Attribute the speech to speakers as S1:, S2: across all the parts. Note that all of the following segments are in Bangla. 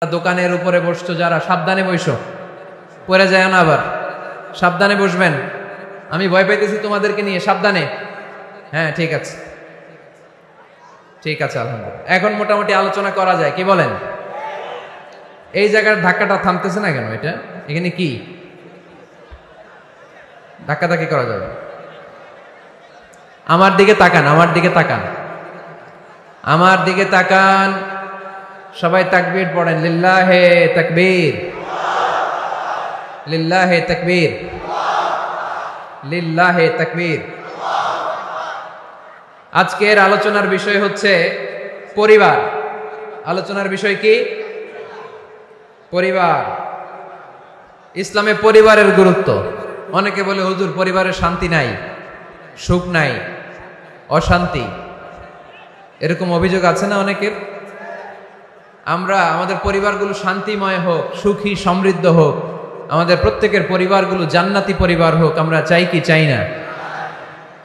S1: দোকানের উপরে বসছো যারা, সাবধানে বসো, পড়ে যায় না আবার। সাবধানে বসবেন, আমি ভয় পাইতেছি তোমাদেরকে নিয়ে, সাবধানে। হ্যাঁ ঠিক আছে, ঠিক আছে, আলহামদুলিল্লাহ। এখন মোটামুটি আলোচনা করা যায়, কি বলেন? এই জায়গার ধাক্কাটা থামতেছে না কেন? এটা এখানে কি ধাক্কাধাক্কি করা যাবে? আমার দিকে তাকান, আমার দিকে তাকান, আমার দিকে তাকান। সবাই তাকবীর পড়েন, লিল্লাহে তাকবীর, লিল্লাহে তাকবীর, লিল্লাহে তাকবীর। আজকের আলোচনার বিষয় হচ্ছে পরিবার। আলোচনার বিষয় কি? পরিবার। ইসলামে পরিবারের গুরুত্ব। অনেকে বলে হুজুর পরিবারের শান্তি নাই, সুখ নাই, অশান্তি, এরকম অভিযোগ আছে না অনেকের? আমরা আমাদের পরিবারগুলো শান্তিময় হোক, সুখী সমৃদ্ধ হোক, আমাদের প্রত্যেকের পরিবারগুলো জান্নাতি পরিবার হোক, আমরা চাই কি চাই না?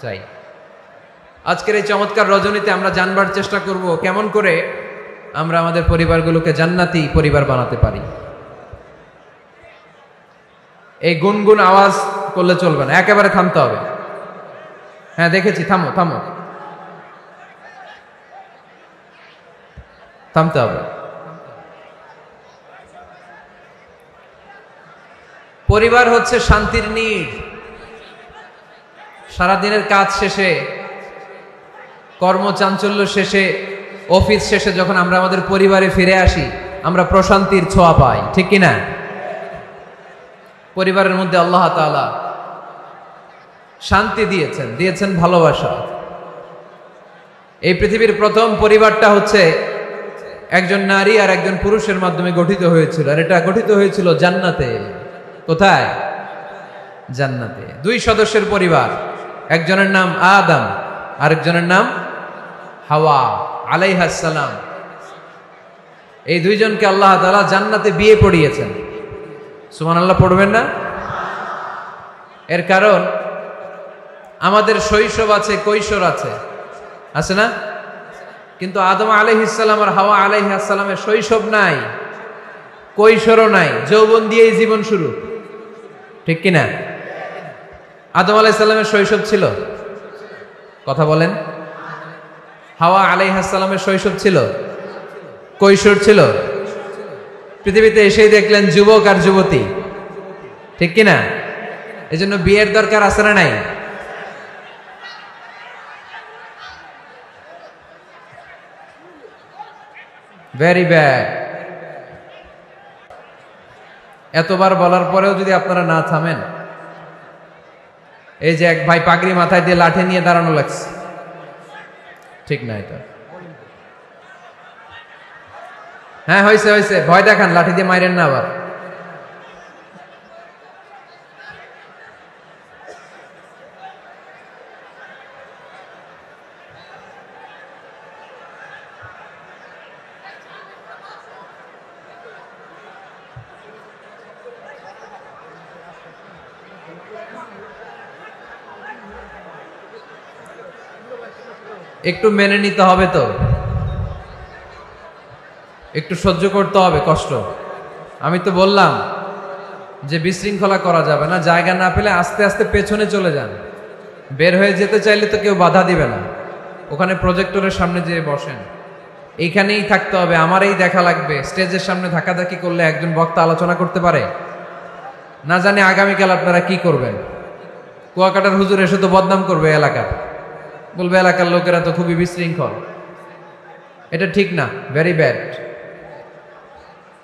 S1: চাই। আজকের এই চমৎকার রজনীতে আমরা জানবার চেষ্টা করব কেমন করে আমরা আমাদের পরিবারগুলোকে জান্নাতি পরিবার বানাতে পারি। এই গুনগুন আওয়াজ করলে চলবে না, একেবারে থামতে হবে। হ্যাঁ দেখেছি, থামো থামো, থামতে হবে। পরিবার হচ্ছে শান্তির নীড়। সারাদিনের কাজ শেষে, কর্মচাঞ্চল্য শেষে, অফিস শেষে যখন আমরা আমাদের পরিবারে ফিরে আসি, আমরা প্রশান্তির ছোঁয়া পাই, ঠিক কিনা? পরিবারের মধ্যে আল্লাহ তাআলা শান্তি দিয়েছেন, দিয়েছেন ভালোবাসা। এই পৃথিবীর প্রথম পরিবারটা হচ্ছে একজন নারী আর একজন পুরুষের মাধ্যমে গঠিত হয়েছিল, আর এটা গঠিত হয়েছিল জান্নাতে। কোথায়? জান্নাতে। দুই সদস্যের পরিবার, একজনের নাম আদম, আরেকজনের নাম হাওয়া আলাইহিস সালাম। এই দুইজনকে আল্লাহ তাআলা জান্নাতে বিয়ে পড়িয়েছেন। সুবহানাল্লাহ পড়বেন না? এর কারণ আমাদের শৈশব আছে, কৈশোর আছে, আছে না? কিন্তু আদম আলাইহিস সালাম আর হাওয়া আলাইহিস সালামের শৈশব নাই, কৈশোরও নাই, যৌবন দিয়েই জীবন শুরু, ঠিক কিনা? আদম আলাইহিস সালামের শৈশব ছিল, কথা বলেন। হাওয়া আলাইহিস সালামের শৈশব ছিল, কৈশোর ছিল। পৃথিবীতে এসেই দেখলেন যুবক আর যুবতী, ঠিক কিনা? এজন্য বিয়ের দরকার আছে না নাই? Very bad. এতবার বলার পরেও যদি আপনারা না থামেন, এই যে এক ভাই পাগড়ি মাথায় দিয়ে লাঠি নিয়ে দাঁড়ানো লাগছে, ঠিক না এটা? হ্যাঁ হয়েছে হয়েছে, ভয় দেখান, লাঠি দিয়ে মাইরেন না আবার। একটু মেনে নিতে হবে তো, একটু সহ্য করতে হবে কষ্ট। আমি তো বললাম যে বিশৃঙ্খলা করা যাবে না, জায়গা না পেলে আস্তে আস্তে পেছনে চলে যান। বের হয়ে যেতে চাইলে তো কেউ বাধা দিবে না, ওখানে প্রজেক্টরের সামনে যেয়ে বসেন। এইখানেই থাকতে হবে, আমারই দেখা লাগবে। স্টেজের সামনে ধাক্কাধাক্কি করলে একজন বক্তা আলোচনা করতে পারে না? জানি আগামীকাল আপনারা কি করবেন। কুয়াকাটার হুজুর এসে তো বদনাম করবে এলাকার, বলবে এলাকার লোকেরা তো খুবই বিশৃঙ্খল। এটা ঠিক না, ভেরি ব্যাড।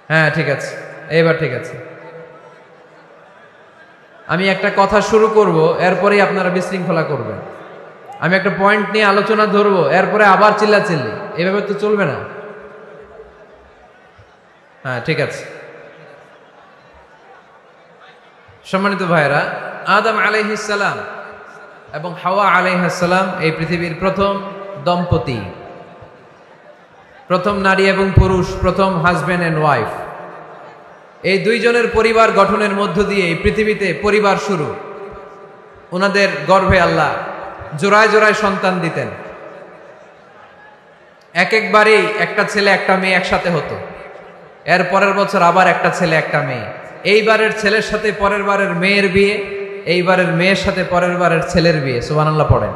S1: হ্যাঁ ঠিক আছে, এবার ঠিক আছে। আমি একটা কথা শুরু করব, এরপরেই আপনারা বিশৃঙ্খলা করবেন। আমি একটা পয়েন্ট নিয়ে আলোচনা ধরবো, এরপরে আবার চিল্লাচিল্লি, এভাবে তো চলবে না। হ্যাঁ ঠিক আছে। সম্মানিত ভাইরা, আদম আলাইহিস সালাম এবং হাওয়া আলাইহিস সালাম এই পৃথিবীর প্রথম দম্পতি, প্রথম নারী এবং পুরুষ, প্রথম হাজবেন্ড এন্ড ওয়াইফ। এই দুইজনের পরিবার গঠনের মধ্য দিয়ে এই পৃথিবীতে পরিবার শুরু। ওনাদের গর্ভে আল্লাহ জোড়ায় জোড়ায় সন্তান দিতেন। এক একবারেই একটা ছেলে একটা মেয়ে একসাথে হতো। এর পরের বছর আবার একটা ছেলে একটা মেয়ে, এইবারের ছেলের সাথে পরের বারের মেয়ের বিয়ে, এইবারের মেয়ের সাথে পরের বারের ছেলের বিয়ে। সুবহানাল্লাহ পড়েন।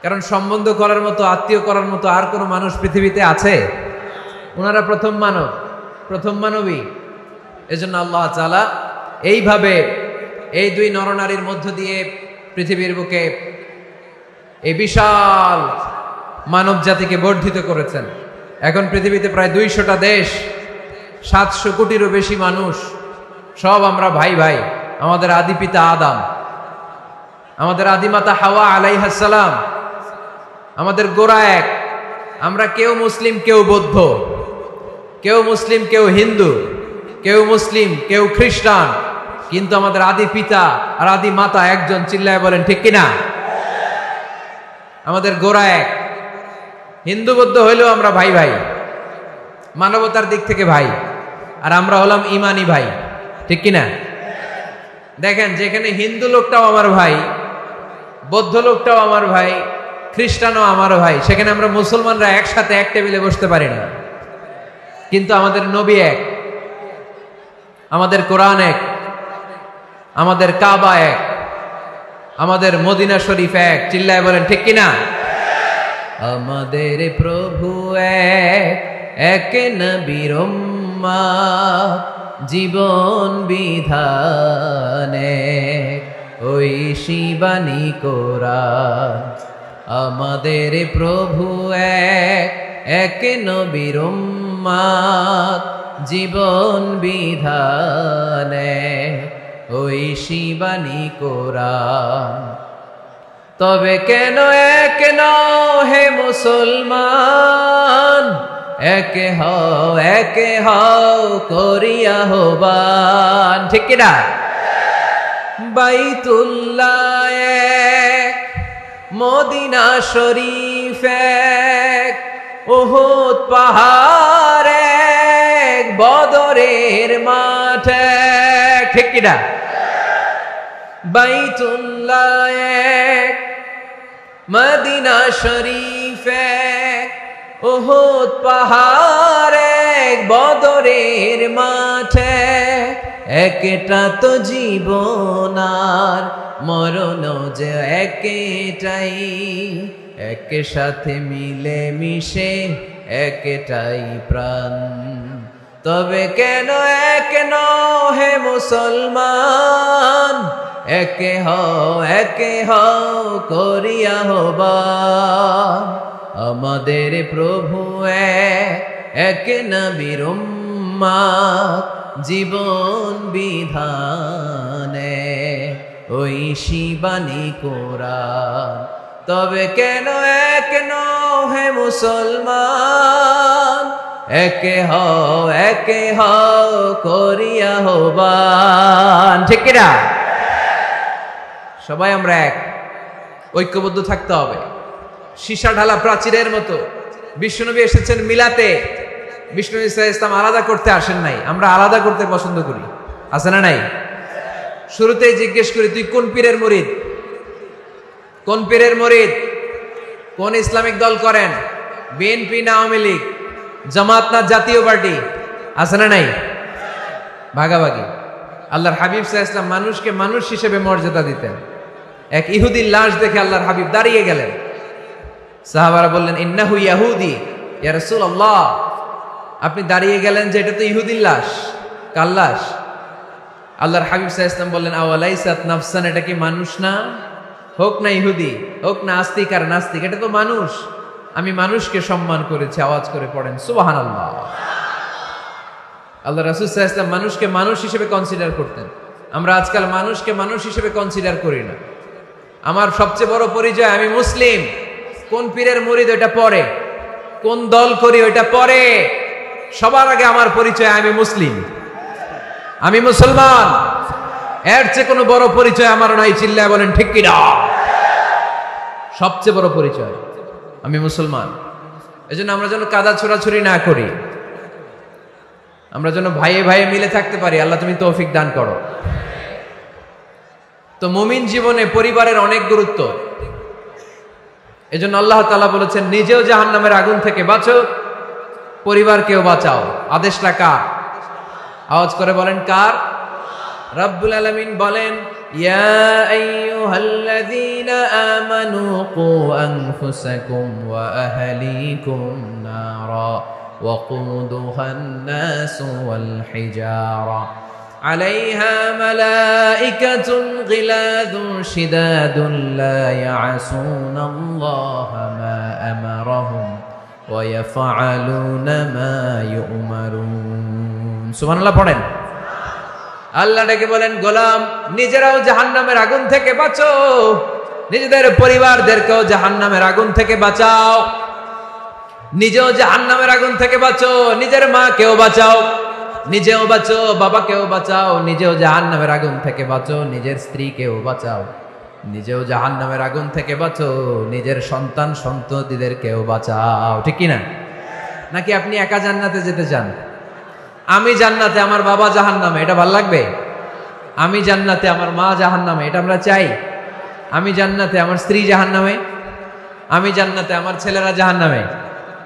S1: কারণ সম্বন্ধ করার মতো, আত্মীয় করার মতো আর কোনো মানুষ পৃথিবীতে আছে? ওনারা প্রথম মানব, প্রথম মানবী। এজন্য আল্লাহ তাআলা এইভাবে এই দুই নরনারীর মধ্য দিয়ে পৃথিবীর বুকে এই বিশাল মানব জাতিকে বর্ধিত করেছেন। এখন পৃথিবীতে প্রায় 200টা দেশ, 700 কোটিরও বেশি মানুষ, সব আমরা ভাই ভাই। আমাদের আদি পিতা আদম, আমাদের আদিমাতা হাওয়া আলাইহিস সালাম, আমাদের গোড়া এক। আমরা কেউ মুসলিম, কেউ বৌদ্ধ, কেউ মুসলিম, কেউ হিন্দু, কেউ মুসলিম, কেউ খ্রিস্টান, কিন্তু আমাদের আদি পিতা আর আদি মাতা একজন। চিল্লায় বলেন ঠিক কিনা? আমাদের গোড়া এক। হিন্দু বৌদ্ধ হইলেও আমরা ভাই ভাই, মানবতার দিক থেকে ভাই। আর আমরা হলাম ইমানি ভাই, ঠিক কিনা? দেখেন, যেখানে হিন্দু লোকটাও আমার ভাই, বৌদ্ধ লোকটাও আমার ভাই, খ্রিস্টানও আমার ভাই, সেখানে আমরা মুসলমানরা একসাথে এক টেবিলে বসতে পারি না। কিন্তু আমাদের নবী এক, আমাদের কোরআন এক, আমাদের কাবা এক, আমাদের মদিনা শরীফ এক। চিল্লায় বলেন ঠিক কিনা? আমাদের প্রভু এক, এক নবীর উম্মত, জীবন বিধানে ওই শিবানী কোরআন। আমাদের প্রভু এক, এক নবীর উম্মত, জীবন বিধানে ওই শিবানী কোরআন। তবে কেন এক নও হে মুসলমান, এক হও করিয়া হবান। ঠিক কিনা? বাইতুল্লাহ এক, মদিনা শরীফ এক, উহুদ পাহাড় এক, বদরের মাঠ এক। ঠিক কিনা? বাইতুল্লাহ এক, মদিনা শরীফ এক, উহুদ পাহাড় এক, বদরের মাঠ এক। একটা তো জীবন আর মরণ যে একটাই, এক সাথে মিলে মিশে একটাই প্রাণ। তবে কেন এক নও হে মুসলমান, এক হও করিয়া হবান। আমাদের প্রভু এক, এক নবীর উম্মত, জীবন বিধানে ওই শিবানী কোরআন। তবে কেন এক নও হে মুসলমান, এক হও করিয়া হবান। ঠিক কিনা? সবাই আমরা এক, ঐক্যবদ্ধ থাকতে হবে। সীসা ঢালা প্রাচীরের মতো বিশ্বনবী এসেছেন মিলাতে। বিষ্ণু ইসলাম আলাদা করতে আসেন নাই, আমরা আলাদা করতে পছন্দ করি। আছে না নাই? শুরুতেই জিজ্ঞেস করি, তুই কোন পীরের মুরিদ? কোন পীরের মুরিদ? কোন ইসলামিক দল করেন? বিএনপি না আওয়ামী লীগ, জামাত না জাতীয় পার্টি? আছে না নাই? ভাগাভাগি। আল্লাহর হাবিব সাল্লাল্লাহু আলাইহি ওয়াসাল্লাম মানুষকে মানুষ হিসেবে মর্যাদা দিতেন। এক ইহুদির লাশ দেখে আল্লাহর হাবিব দাঁড়িয়ে গেলেন। সাহাবারা বললেন, ইন্নাহু ইয়াহুদি ইয়া রাসূলুল্লাহ। আপনি দাঁড়িয়ে গেলেন যে এটা তো ইহুদির লাশ। কার লাশ? আল্লাহর হাবিব সাল্লাল্লাহু আলাইহি ওয়াসাল্লাম বললেন, আওয়ালাইসাত নাফসান, এটা কি মানুষ না? হোক না ইহুদি, হোক না আস্তিক আর নাস্তিক, এটা তো মানুষ। আমি মানুষকে সম্মান করেছি। আওয়াজ করে পড়েন সুবহানাল্লাহ। আল্লাহ রাসূল সাল্লাল্লাহু আলাইহি ওয়াসাল্লাম মানুষকে মানুষ হিসেবে কনসিডার করতেন। আমরা আজকাল মানুষকে মানুষ হিসেবে কনসিডার করি না। আমার সবচেয়ে বড় পরিচয় আমি মুসলিম। কোন পীরের মুরিদ ওটা পরে, কোন দল করি ওটা পরে। সবার আগে আমার পরিচয় আমি মুসলিম, আমি মুসলমান। এর চেয়ে কোনো বড় পরিচয় আমার নাই। চিল্লায় বলেন ঠিক কিনা? সবচেয়ে বড় পরিচয় আমি মুসলমান। এজন্য আমরা যেন কাদা ছোড়াছুরি না করি, আমরা যেন ভাইয়ে ভাইয়ে মিলে থাকতে পারি। আল্লাহ তুমি তৌফিক দান করো। তো মুমিন জীবনে পরিবারের অনেক গুরুত্ব। এজন্য আল্লাহ তাআলা বলেছেন, নিজেও জাহান্নামের আগুন থেকে বাঁচো, পরিবারকেও বাঁচাও। আদেশটা কার? আওয়াজ করে বলেন কার? রব্বুল আলামিন বলেন, ইয়া আইয়ুহাল্লাযীনা আমানু কু আনফুসাকুম ওয়া আহলিকুম নারা ওয়াকুদুহান নাসু ওয়াল হিজারা আলাইহা মালাইকাতুন গিলাযুন শিদাদুন লা ইয়াসুনাল্লাহা মা আমারাহুম ওয়া ইয়াফআলুনা মা ইউমারুন। সুবহানাল্লাহ পড়েন। আল্লাহ ডেকে বলেন, গোলাম নিজেরাও জাহান্নামের আগুন থেকে বাঁচো, নিজেদের পরিবারদেরকেও জাহান্নামের আগুন থেকে বাঁচাও, নিজেও জাহান্নামের আগুন থেকে বাঁচো, নিজের মাকেও বাঁচাও, নিজেও বাঁচো, বাবাকেও বাঁচাও, নিজেও জাহান্নামের আগুন থেকে বাঁচো, নিজের স্ত্রীকেও বাঁচাও, নিজেও জাহান্নামের আগুন থেকে বাঁচো, নিজের সন্তান সন্ততিদেরকেও বাঁচাও। ঠিক কি না? নাকি আপনি একা জান্নাতে যেতে চান? আমি জান্নাতে, আমার বাবা জাহান্নামে, এটা ভাল লাগবে? আমি জান্নাতে, আমার মা জাহান্নামে, এটা আমরা চাই? আমি জান্নাতে, আমার স্ত্রী জাহান্নামে, আমি জান্নাতে, আমার ছেলেরা জাহান্নামে,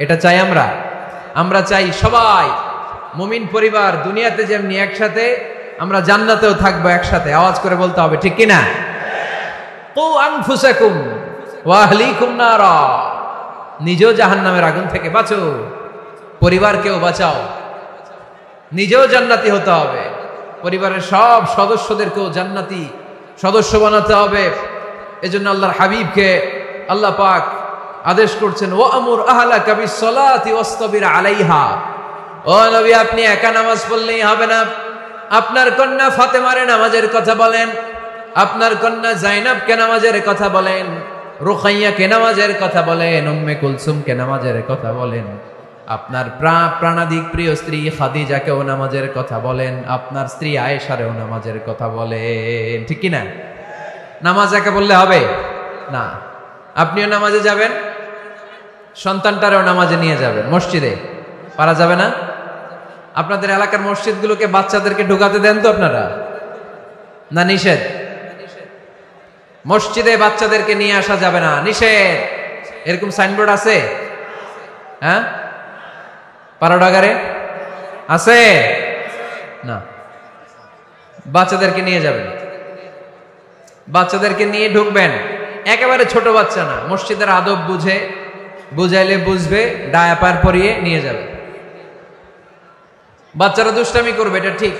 S1: এটা চাই আমরা? আমরা চাই সবাই মুমিন পরিবার দুনিয়াতে যেমনি একসাথে, আমরা জান্নাতেও থাকবো একসাথে। আওয়াজ করে বলতে হবে, ঠিক কি না? কু আনফুসাকুম ওয়া আহলিকুম নারা, নিজেও জাহান্নামের আগুন থেকে বাঁচো, পরিবারকেও বাঁচাও, নিজেও জান্নাতি হতে হবে, পরিবারের সব সদস্যদেরকেও জান্নাতি সদস্য বানাতে হবে। এজন্য আল্লাহর হাবিবকে আল্লাহ পাক আদেশ করছেন, ওয়া আমুর আহলাকা বিসসালাতি ওয়াসতাবির আলাইহা। ও নবী, আপনি একা নামাজ পড়লেই হবে না, আপনার কন্যা ফাতেমার নামাজের কথা বলেন, আপনার কন্যা জাইনাবকে নামাজের কথা বলেন, রুকাইয়াকে নামাজের কথা বলেন, উম্মে কুলসুমকে নামাজের কথা বলেন, আপনার প্রাণাধিক প্রিয় স্ত্রী খাদিজাকেও নামাজের কথা বলেন, আপনার স্ত্রী আয়েশারেও নামাজের কথা বলেন। ঠিক কি না? নামাজ একা বললে হবে না। আপনিও নামাজে যাবেন, সন্তানটারেও নামাজে নিয়ে যাবেন। মসজিদে পারা যাবে না? আপনাদের এলাকার মসজিদগুলোকে বাচ্চাদেরকে ঢুকাতে দেন তো আপনারা, না নিষেধ? মসজিদে বাচ্চাদেরকে নিয়ে আসা যাবে না, নিষেধ। এরকম সাইনবোর্ড আছে? হ্যাঁ, পারাডাগারে আছে না? বাচ্চাদেরকে নিয়ে যাবেন, বাচ্চাদেরকে নিয়ে ঢুকবেন। একেবারে ছোট বাচ্চা না, মসজিদের আদব বুঝে, বুঝাইলে বুঝবে, ডায়াপার পরিয়ে নিয়ে যাবে। বাচ্চারা দুষ্টামি করবে, এটা ঠিক,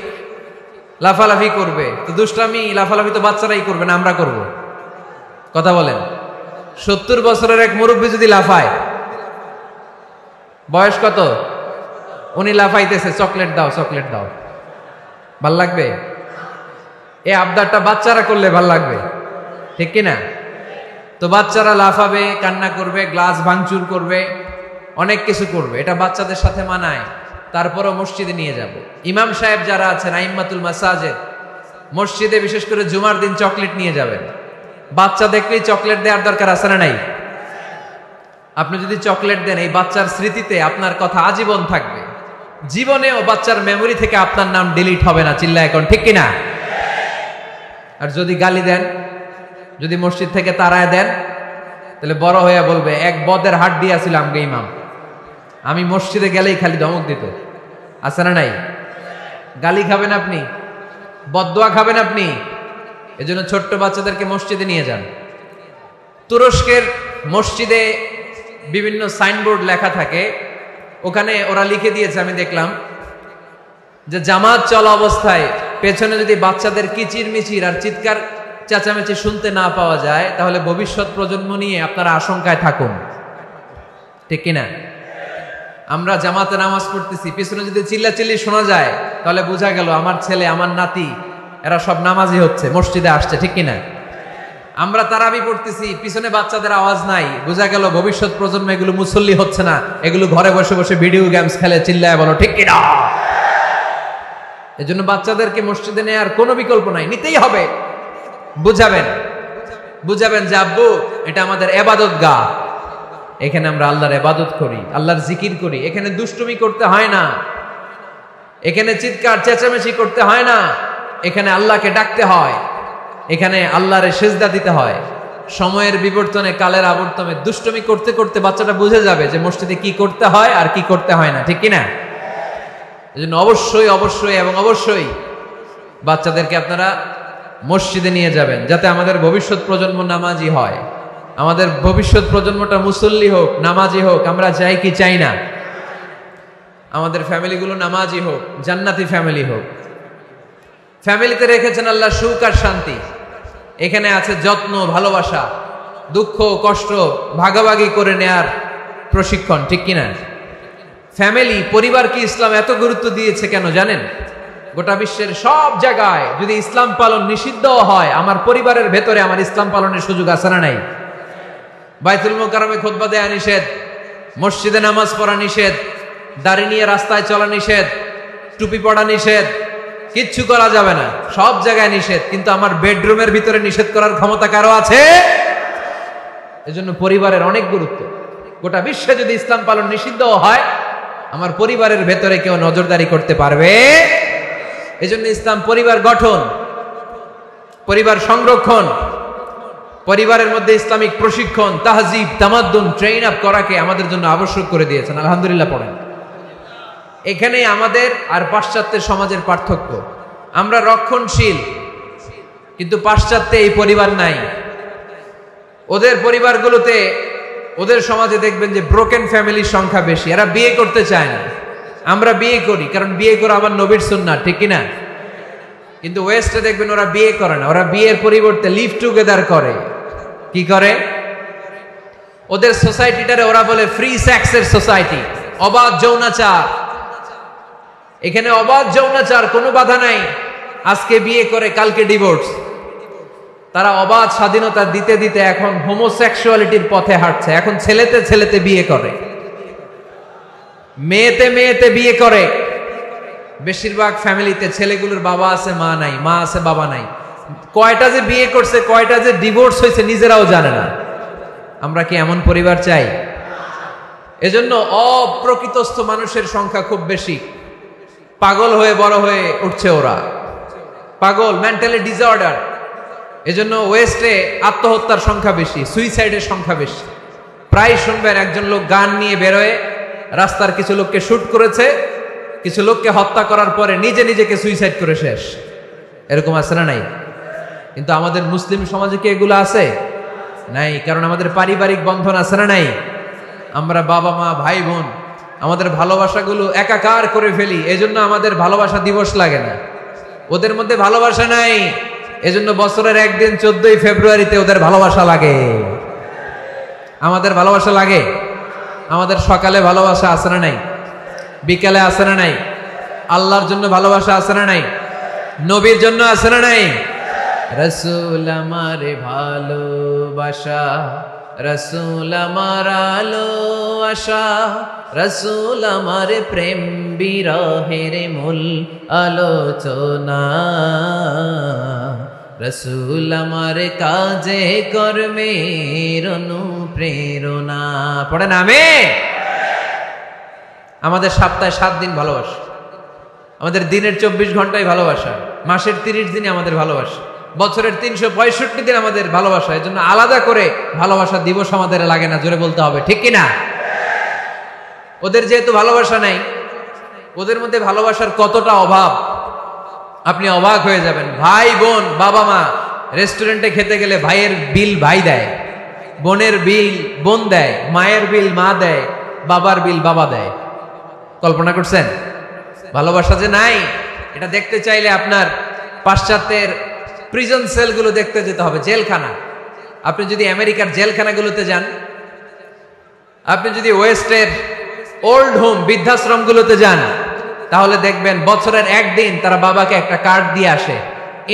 S1: লাফালাফি করবে, তো দুষ্টামি লাফালাফি তো বাচ্চারাই করবে না, আমরা করব? কথা বলেন। 70 বছরের এক মুরব্বী যদি লাফায়, বয়স কত, উনি লাফাইতেছে, চকলেট দাও, চকলেট দাও, ভাল লাগবে? এই আবদারটা বাচ্চারা করলে ভাল লাগবে, ঠিক কিনা? তো বাচ্চারা লাফাবে, কান্না করবে, গ্লাস ভাঙচুর করবে, অনেক কিছু করবে, এটা বাচ্চাদের সাথে মানায়। তারপরও মসজিদে নিয়ে যাব। ইমাম সাহেব যারা আছেন, আইম্মাতুল মাসাজিদ, মসজিদে বিশেষ করে জুমার দিন চকলেট নিয়ে যাবেন। বাচ্চা দেখলেই চকলেট দেওয়ার দরকার আছে না নাই? আপনি যদি চকলেট দেন, এই বাচ্চার স্মৃতিতে আপনার কথা আজীবন থাকবে, জীবনেও বাচ্চার মেমোরি থেকে আপনার নাম ডিলিট হবে না। চিল্লা এখন, ঠিক কিনা? আর যদি গালি দেন, যদি মসজিদ থেকে তাড়ায় দেন, তাহলে বড় হয়ে বলবে, এক বদের হাড্ডি আছিল আমগে ইমাম, আমি মসজিদে গেলেই খালি ধমক দিত। আছে না নাই? গালি খাবেন আপনি, বদদোয়া খাবেন আপনি। এজন্য ছোট্ট বাচ্চাদেরকে মসজিদে নিয়ে যান। তুরস্কের মসজিদে বিভিন্ন সাইনবোর্ড লেখা থাকে, ওখানে ওরা লিখে দিয়েছে, আমি দেখলাম, যে জামাত চলা অবস্থায় পেছনে যদি বাচ্চাদের কিচির মিচির আর চিৎকার চেঁচামেচি শুনতে না পাওয়া যায়, তাহলে ভবিষ্যৎ প্রজন্ম নিয়ে আপনারা আশঙ্কায় থাকুন। ঠিক কিনা? আমরা জামাতে নামাজ পড়তেছি, পিছনে যদি চিল্লাচিল্লি শোনা যায়, তাহলে বোঝা গেল আমার ছেলে, আমার নাতি, এরা সব নামাজি হচ্ছে, মসজিদে আসছে। ঠিক কিনা? আমরা তারাবি পড়তেছি, পিছনে বাচ্চাদের আওয়াজ নাই, বোঝা গেল ভবিষ্যৎ প্রজন্ম এগুলো মুসল্লি হচ্ছে না, এগুলো ঘরে বসে বসে ভিডিও গেমস খেলে। চিল্লায় বলো, ঠিক কিনা? এজন্য বাচ্চাদেরকে মসজিদে নেওয়ার কোনো বিকল্প নাই, নিতেই হবে। বুঝাবেন, বুঝাবেন যে আব্বু, এটা আমাদের ইবাদত গাহ, এখানে আমরা আল্লাহর ইবাদত করি, আল্লাহর জিকির করি, এখানে দুষ্টুমি করতে হয় না, এখানে চিৎকার চেঁচামেচি করতে হয় না, এখানে আল্লাহকে ডাকতে হয়, এখানে আল্লাহরে সিজদা দিতে হয়। সময়ের বিবর্তনে, কালের আবর্তনে দুষ্টমি করতে করতে বাচ্চাটা বুঝে যাবে যে মসজিদে কি করতে হয় আর কি করতে হয় না, ঠিক কিনা? এজন্য অবশ্যই অবশ্যই এবং অবশ্যই বাচ্চাদেরকে আপনারা মসজিদে নিয়ে যাবেন, যাতে আমাদের ভবিষ্যৎ প্রজন্ম নামাজি হয়, আমাদের ভবিষ্যৎ প্রজন্মটা মুসল্লি হোক, নামাজি হোক। আমরা চাই কি চাই না? আমাদের ফ্যামিলিগুলো নামাজি হোক, জান্নাতি ফ্যামিলি হোক। ফ্যামিলিতে রেখেছেন আল্লাহ সুখ আর শান্তি, এখানে আছে যত্ন, ভালোবাসা, দুঃখ কষ্ট ভাগাভাগি করে নেয়ার প্রশিক্ষণ, ঠিক কিনা? ফ্যামিলি, পরিবারকে ইসলাম এত গুরুত্ব দিয়েছে কেন জানেন? গোটা বিশ্বের সব জায়গায় যদি ইসলাম পালন নিষিদ্ধ হয়, আমার পরিবারের ভেতরে আমার ইসলাম পালনের সুযোগ আছে না নাই? বাইতুল মুকাররমে খুতবা দেয়া নিষেধ, মসজিদে নামাজ পড়া নিষেধ, দাড়ি নিয়ে রাস্তায় চলা নিষেধ, টুপি পড়া নিষেধ, কিচ্ছু করা যাবে না, সব জায়গায় নিষেধ। কিন্তু আমার বেডরুমের ভিতরে নিষেধ করার ক্ষমতা কারো আছে? এজন্য পরিবারের অনেক গুরুত্ব। গোটা বিশ্বে যদি ইসলাম পালন নিষিদ্ধ হয়, আমার পরিবারের ভেতরে কেউ নজরদারি করতে পারবে? এজন্য ইসলাম পরিবার গঠন, পরিবার সংরক্ষণ, পরিবারের মধ্যে ইসলামিক প্রশিক্ষণ, তাহজিব, তামাদ্দুন, ট্রেন আপ করাকে আমাদের জন্য আবশ্যক করে দিয়েছেন। আলহামদুলিল্লাহ পড়েন। এখানে আমাদের আর পাশ্চাত্যের সমাজের পার্থক্য। আমরা রক্ষণশীল, কিন্তু পাশ্চাত্যে এই পরিবার নাই। ওদের পরিবারগুলোতে, ওদের সমাজে দেখবেন যে ব্রোকেন ফ্যামিলির সংখ্যা বেশি, এরা বিয়ে করতে চায় না। আমরা বিয়ে করি, কারণ বিয়ে করা আমার নবীর সুন্নাহ, ঠিক কিনা? কিন্তু ওয়েস্টে দেখবেন ওরা বিয়ে করে না, ওরা বিয়ের পরিবর্তে লিভ টুগেদার করে। কি করে? ওদের সোসাইটিটারে ওরা বলে ফ্রি সেক্সের সোসাইটি, অবাধ যৌনাচার। এখানে অবাধ যৌনাচার, কোনো বাধা নাই। আজকে বিয়ে করে কালকে ডিভোর্স। তারা অবাধ স্বাধীনতা দিতে দিতে এখন হোমোসেক্সুয়ালিটির পথে হাঁটছে। এখন ছেলেতে ছেলেতে বিয়ে করে, মেয়েতে মেয়েতে বিয়ে করে। বেশিরভাগ ফ্যামিলিতে ছেলেগুলোর বাবা আছে, মা নাই, মা আছে, বাবা নাই। কয়টা যে বিয়ে করছে, কয়টা যে ডিভোর্স হয়েছে নিজেরাও জানে না। আমরা কি এমন পরিবার চাই? এজন্য অপ্রকৃতস্থ মানুষের সংখ্যা খুব বেশি। পাগল হয়ে বড় হয়ে উঠছে ওরা, পাগল, মেন্টালি ডিসঅর্ডার। এজন্য ওয়েস্টে আত্মহত্যার সংখ্যা বেশি, সুইসাইডের সংখ্যা বেশি। প্রায় শুনবেন একজন লোক গান নিয়ে বেরোয়, রাস্তার কিছু লোককে শুট করেছে, কিছু লোককে হত্যা করার পরে নিজে নিজেকে সুইসাইড করে শেষ। এরকম আছে না নাই? কিন্তু আমাদের মুসলিম সমাজে কি এগুলো আছে? নাই। কারণ আমাদের পারিবারিক বন্ধন আছে না নাই? আমরা বাবা মা ভাই বোন আমাদের ভালোবাসাগুলো একাকার করে ফেলি, এজন্য আমাদের ভালোবাসা দিবস লাগে না। ওদের মধ্যে ভালোবাসা নাই, এজন্য বছরের একদিন 14ই ফেব্রুয়ারিতে ওদের ভালোবাসা লাগে। আমাদের ভালোবাসা লাগে? আমাদের সকালে ভালোবাসা আছে না নাই? বিকালে আছে না নাই? আল্লাহর জন্য ভালোবাসা আছে না নাই? নবীর জন্য আছে না নাই? রাসূল আমারে ভালোবাসা, রাসূল আমার আলো আশা, রাসূল আমারে প্রেম বিরহের মূল আলোচনা, রাসূল আমার কাজে কর্মের অনুপ্রেরণা। পড়েন আমিন। আমাদের সপ্তাহে 7 দিন ভালোবাসা, আমাদের দিনের 24 ঘন্টায় ভালোবাসা, মাসের 30 দিনে আমাদের ভালোবাসা, বছরের 365 দিন আমাদের ভালোবাসা। এজন্য আলাদা করে ভালোবাসা দিবস আমাদের লাগে না, জোরে বলতে হবে, ঠিক কিনা? ওদের যেহেতু ভালোবাসা নাই, ওদের মধ্যে ভালোবাসার কতটা অভাব আপনি অবাক হয়ে যাবেন। ভাই বোন, বাবা মা রেস্টুরেন্টে খেতে গেলে ভাইয়ের বিল ভাই দেয়, বোনের বিল বোন দেয়, মায়ের বিল মা দেয়, বাবার বিল বাবা দেয়। কল্পনা করছেন? ভালোবাসা যে নাই, এটা দেখতে চাইলে আপনার পাশ্চাত্যের প্রিজন সেলগুলো দেখতে যেতে হবে, জেলখানা। আপনি যদি আমেরিকার জেলখানাগুলোতে যান, আপনি যদি ওয়েস্টের ওল্ড হোম বৃদ্ধাশ্রমগুলোতে যান, তাহলে দেখবেন বছরের একদিন তারা বাবাকে একটা কার্ড দিয়ে আসে,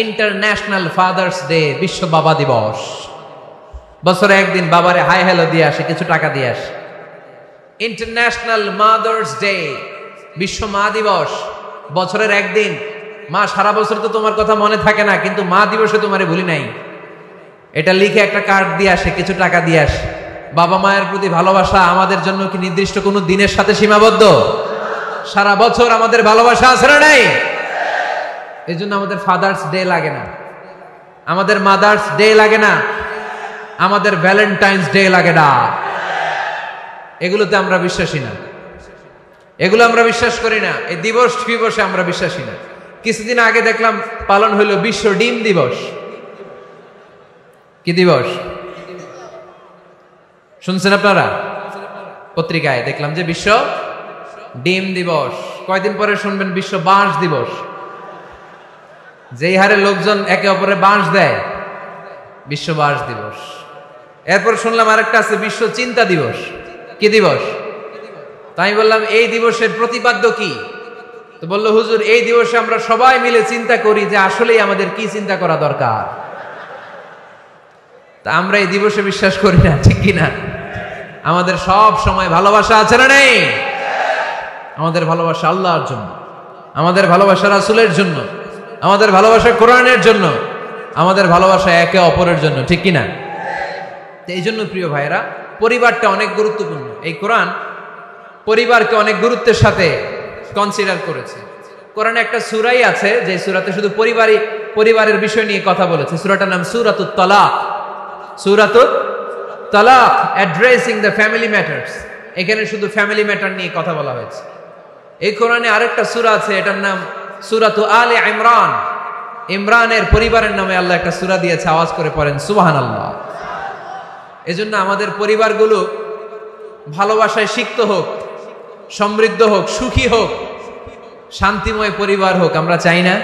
S1: ইন্টারন্যাশনাল ফাদার্স ডে, বিশ্ব বাবা দিবস। বছরে একদিন বাবারে হাই হ্যালো দিয়ে আসে, কিছু টাকা দিয়ে আসে। ইন্টারন্যাশনাল মাদার্স ডে, বিশ্ব মা দিবস। বছরের একদিন। মা, সারা বছর তো তোমার কথা মনে থাকে না, কিন্তু মা দিবসে তোমারে ভুলি নাই, এটা লিখে একটা কার্ড দিয়ে আসে, কিছু টাকা দিয়ে আসে। বাবা মায়ের প্রতি ভালোবাসা আমাদের জন্য কি নির্দিষ্ট কোনো দিনের সাথে সীমাবদ্ধ? সারা বছর আমাদের ভালোবাসা আছে না নাই? এই জন্য আমাদের ফাদার্স ডে লাগে না, আমাদের মাদার্স ডে লাগে না। আমাদের ভ্যালেন্টাইন্স ডে লাগে না, এগুলোতে আমরা বিশ্বাসী না, এগুলো আমরা বিশ্বাস করি না। এই দিবস দিবসে আমরা বিশ্বাসী না। কিছুদিন আগে দেখলাম পালন হইল বিশ্ব ডিম দিবস। কি দিবস শুনছেন আপনারা? পত্রিকায় দেখলাম যে বিশ্ব ডিম দিবস। কয়দিন পরে শুনবেন বিশ্ব বাঁশ দিবস। যেই হারে লোকজন একে অপরে বাঁশ দেয়, বিশ্ব বাঁশ দিবস। এরপর শুনলাম আরেকটা আছে বিশ্ব চিন্তা দিবস। কি দিবস? তাই বললাম এই দিবসের প্রতিপাদ্য কি? তো বললো হুজুর এই দিবসে আমরা সবাই মিলে চিন্তা করি যে আসলেই আমাদের কি চিন্তা করা দরকার। তা আমরা এই দিবসে বিশ্বাস করি না, ঠিক কিনা? আমাদের সব সময় ভালোবাসা আছে না নেই? আমাদের ভালোবাসা আল্লাহর জন্য, আমাদের ভালোবাসা রাসূলের জন্য, আমাদের ভালোবাসা কোরআনের জন্য, আমাদের ভালোবাসা একে অপরের জন্য, ঠিক কিনা? এই জন্য প্রিয় ভাইরা, পরিবারটা অনেক গুরুত্বপূর্ণ। এই কোরআন পরিবারকে অনেক গুরুত্বের সাথে কনসিডার করেছে। কোরআনে একটা সূরাই আছে যে সূরাতে শুধু পরিবারের বিষয় নিয়ে কথা বলেছে। সূরাটার নাম সূরাতুত তালাক। সূরাতুত তালাক, অ্যাড্রেসিং দ্য ফ্যামিলি ম্যাটার্স। এখানে শুধু ফ্যামিলি ম্যাটার নিয়ে কথা বলা হয়েছে। এই কোরআনে আরেকটা সূরা আছে, এটার নাম সূরাতু আলে ইমরান। ইমরানের পরিবারের নামে আল্লাহ একটা সূরা দিয়েছে। আওয়াজ করে পড়েন সুবহানাল্লাহ। এজন্য আমাদের পরিবারগুলো ভালোবাসায় সিক্ত হোক, সমৃদ্ধ হোক, সুখী হোক, শান্তিময় পরিবার হোক। আমরা চাই না?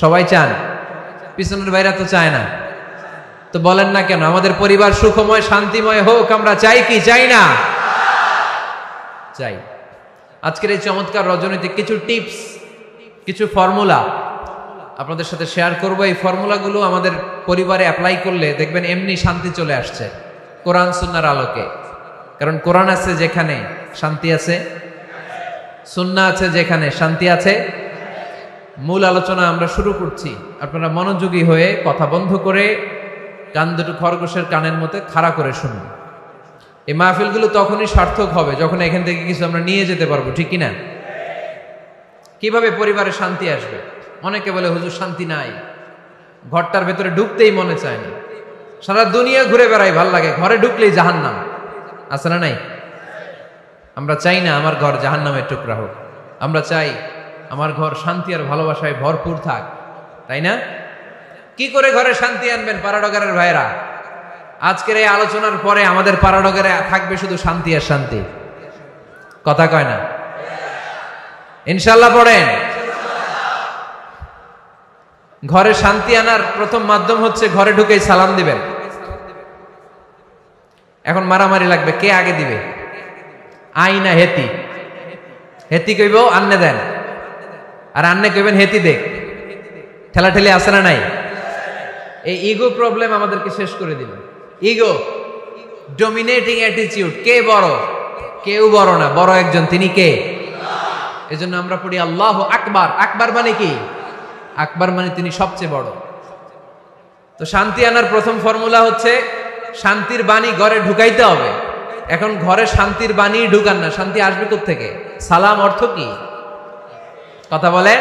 S1: সবাই চান? পিছনের বাইরে তো চায় না। তো বলেন না কেন? আমাদের পরিবার সুখময় শান্তিময় হোক আমরা চাই কি চাই না? চাই। আজকের এই চমৎকার রজনীতে কিছু টিপস, কিছু ফর্মুলা আপনাদের সাথে শেয়ার করব। এই ফর্মুলাগুলো আমাদের পরিবারে অ্যাপ্লাই করলে দেখবেন এমনি শান্তি চলে আসছে কোরআন সুন্নাহর আলোকে। কারণ কোরআন আছে যেখানে শান্তি আছে, সুন্নাহ আছে যেখানে শান্তি আছে। মূল আলোচনা আমরা শুরু করছি। আপনারা মনোযোগী হয়ে কথা বন্ধ করে কান দুটো খরগোশের কানের মতো খাড়া করে শুনুন। এই মাহফিলগুলো তখনই সার্থক হবে যখন এখান থেকে কিছু আমরা নিয়ে যেতে পারবো, ঠিক কিনা? কিভাবে পরিবারে শান্তি আসবে? অনেকে বলে হুজুর শান্তি নাই, ঘরটার ভেতরে ঢুকতেই মনে চায় না, সারা দুনিয়া ঘুরে বেড়াই, ভাল লাগে, ঘরে ঢুকলেই জাহান্নাম। আছে না নাই? আমরা চাই না আমার ঘর জাহান্নামের টুকরা হোক। আমরা চাই আমার ঘর শান্তি আর ভালোবাসায় ভরপুর থাক, তাই না? কি করে ঘরে শান্তি আনবেন পাড়াডগারের ভাইরা? আজকের এই আলোচনার পরে আমাদের পাড়াডগারে থাকবে শুধু শান্তি আর শান্তি। কথা কয় না? ইনশাআল্লাহ পড়েন। ঘরে শান্তি আনার প্রথম মাধ্যম হচ্ছে ঘরে ঢুকেই সালাম দিবেন। এখন মারামারি লাগবে, কে আগে দিবে? আই না হেতি? হেতি কইব আন্নে দেন, আর আন্নে কইবেন হেতি দেখ। ঠেলাঠেলি আছে না নাই? এই ইগো প্রবলেম আমাদেরকে শেষ করে দিল। Ego, dominating attitude. কে বড়? কেউ বড় না, বড় একজন, তিনি কে? এজন্য আমরা পড়ি আল্লাহু আকবার। আকবার মানে কি? আকবার মানে তিনি সবচেয়ে বড়। তো শান্তি আনার প্রথম ফর্মুলা হচ্ছে শান্তির বাণী ঘরে ঢুকাইতে হবে। এখন ঘরে শান্তির বাণী ঢুকান না, শান্তি আসবে কোত্থেকে? সালাম অর্থ কি? কথা বলেন।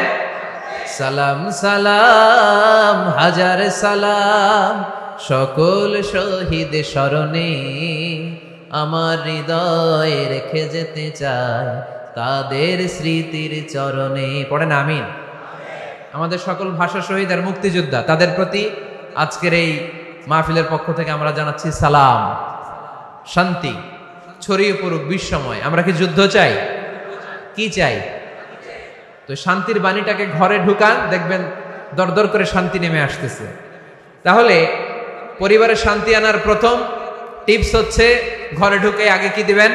S1: সালাম সালাম হাজার সালাম সকল শহীদ স্মরণে, আমার হৃদয়ে রেখে যেতে চায় তাদের স্মৃতির চরণে। পড়েন আমিন। আমাদের সকল ভাষা শহীদ আর মুক্তিযোদ্ধা, তাদের প্রতি আজকের এই মাহফিলের পক্ষ থেকে আমরা জানাচ্ছি সালাম। শান্তি ছড়িয়ে পড়ুক বিশ্বময়। আমরা কি যুদ্ধ চাই? কি চাই? তো শান্তির বাণীটাকে ঘরে ঢুকান, দেখবেন দরদর করে শান্তি নেমে আসতেছে। তাহলে পরিবারে শান্তি আনার প্রথম টিপস হচ্ছে ঘরে ঢুকে আগে কি দিবেন?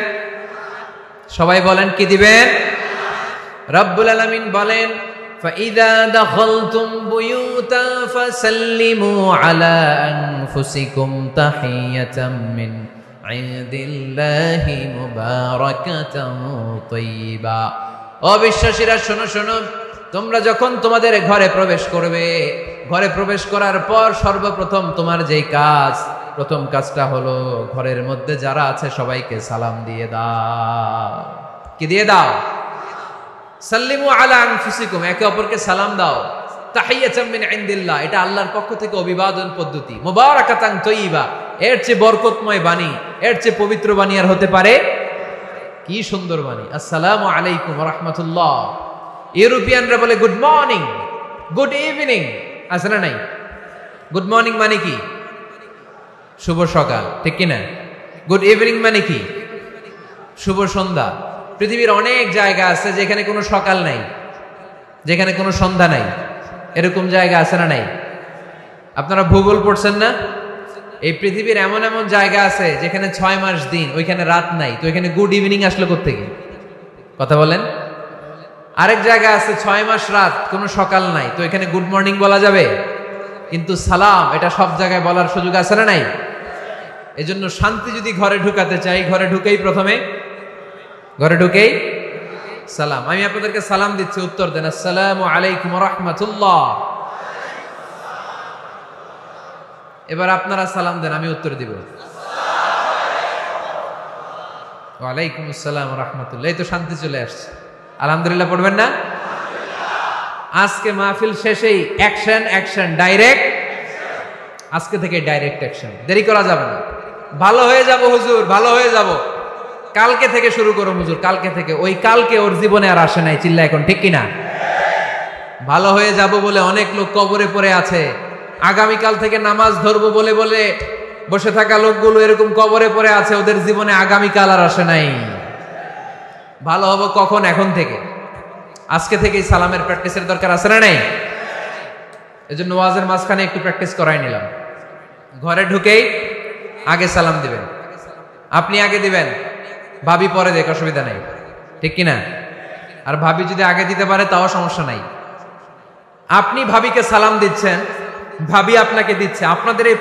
S1: সবাই বলেন কি দিবেন? রব্বুল আলামিন বলেন فَإِذَا دَخَلْتُمْ بُيُوتًا فَسَلِّمُوا عَلَى أَنفُسِكُمْ تَحِيَّةً مِّنْ عِندِ اللَّهِ مُبَارَكَةً طَيِّبَةً। অবিশ্বাসীরা শোনো শোনো, তোমরা যখন তোমাদের ঘরে প্রবেশ করবে, ঘরে প্রবেশ করার পর সর্বপ্রথম তোমার যেই কাজ, প্রথম কাজটা হলো ঘরের মধ্যে যারা আছে সবাইকে সালাম দিয়ে দাও। কি দিয়ে দাও? সাল্লিমু আলা আনফুসিকুম, একে অপরকে সালাম দাও। তাহিয়াতাম মিন ইনদিল্লাহ, এটা আল্লাহর পক্ষ থেকে অভিবাদন পদ্ধতি। মুবারাকাতান তাইয়্যিবা, এর চেয়ে বরকতময় বাণী, এর চেয়ে পবিত্র বাণী আর হতে পারে? কি সুন্দর বাণী, আসসালামু আলাইকুম ওয়া রাহমাতুল্লাহ। ইউরোপিয়ানরা বলে গুড মর্নিং, গুড ইভিনিং, আছে না নাই? গুড মর্নিং মানে কি? শুভ সকাল, ঠিক কিনা? গুড ইভিনিং মানে কি? শুভ সন্ধ্যা। পৃথিবীর অনেক জায়গা আছে যেখানে কোনো সকাল নাই, যেখানে কোনো সন্ধ্যা নাই। এরকম জায়গা আছে না নাই? আপনারা ভূগোল পড়ছেন না? এই পৃথিবীর এমন এমন জায়গা আছে যেখানে 6 মাস দিন, ওইখানে রাত নাই, তো এখানে গুড ইভিনিং আসলো কোত্থেকে? কথা বলেন। আরেক জায়গা আছে 6 মাস রাত, কোনো সকাল নাই, তো এখানে গুড মর্নিং বলা যাবে? কিন্তু সালাম এটা সব জায়গায় বলার সুযোগ আছে না নাই? এজন্য শান্তি যদি ঘরে ঢুকাতে চাই, ঘরে ঢুকেই সালাম। আমি আপনাদেরকে সালাম দিচ্ছি, উত্তর দেন। আসসালামু আলাইকুম ওয়া রাহমাতুল্লাহ। এবার আপনারা সালাম দেন, আমি উত্তর দিব। ওয়া আলাইকুম আসসালাম ওয়া রাহমাতুল্লাহ। এই তো শান্তি চলে আসছে। আলহামদুলিল্লাহ পড়বেন না? আজকে মাহফিল শেষেই অ্যাকশন, অ্যাকশন, ডাইরেক্ট। আজকে থেকে ডাইরেক্ট অ্যাকশন, দেরি করা যাবে না। ভালো হয়ে যাব হুজুর, ভালো হয়ে যাব, কালকে থেকে শুরু করো হুজুর, কালকে থেকে। ওই কালকে ওর জীবনে আর আসে নাই, চিল্লা এখন, ঠিক কিনা? ভালো হয়ে যাব বলে অনেক লোক কবরে পড়ে আছে। আগামীকাল থেকে নামাজ ধরবো বলে বলে বসে থাকা লোকগুলো এরকম কবরে পড়ে আছে, ওদের জীবনে আগামীকাল আর আসে নাই। ভালো হবো কখন? এখন থেকে, আজকে থেকেই সালামের প্র্যাকটিসের দরকার আছে না নাই? এজন্য ওয়াজের মাঝখানে একটু প্র্যাকটিস করাই নিলাম। ঘরে ঢুকেই আগে সালাম দিবেন, আপনি আগে দিবেন, ভাবি পরে দেখ, অসুবিধা নাই, ঠিক কিনা? আর ভাবি যদি আগে দিতে পারে তাও সমস্যা নাই। আপনি ভাবিকে সালাম দিচ্ছেন, ভাবি আপনাকে দিচ্ছে। আপনাদের এই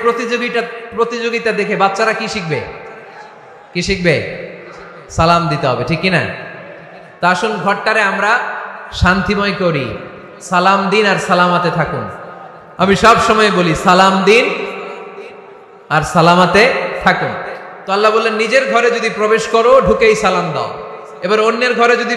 S1: প্রতিযোগিতা দেখে বাচ্চারা কি শিখবে? সালাম দিতে হবে, ঠিক কিনা? তা আসুন ঘরটারে আমরা শান্তিময় করি, সালাম দিন আর সালামাতে থাকুন। আমি সব সময় বলি সালাম দিন আর সালামাতে থাকুন। তো আল্লাহ বললেন নিজের ঘরে যদি প্রবেশ করো ঢুকেই সালাম দাও। এবার অন্যের ঘরে যদি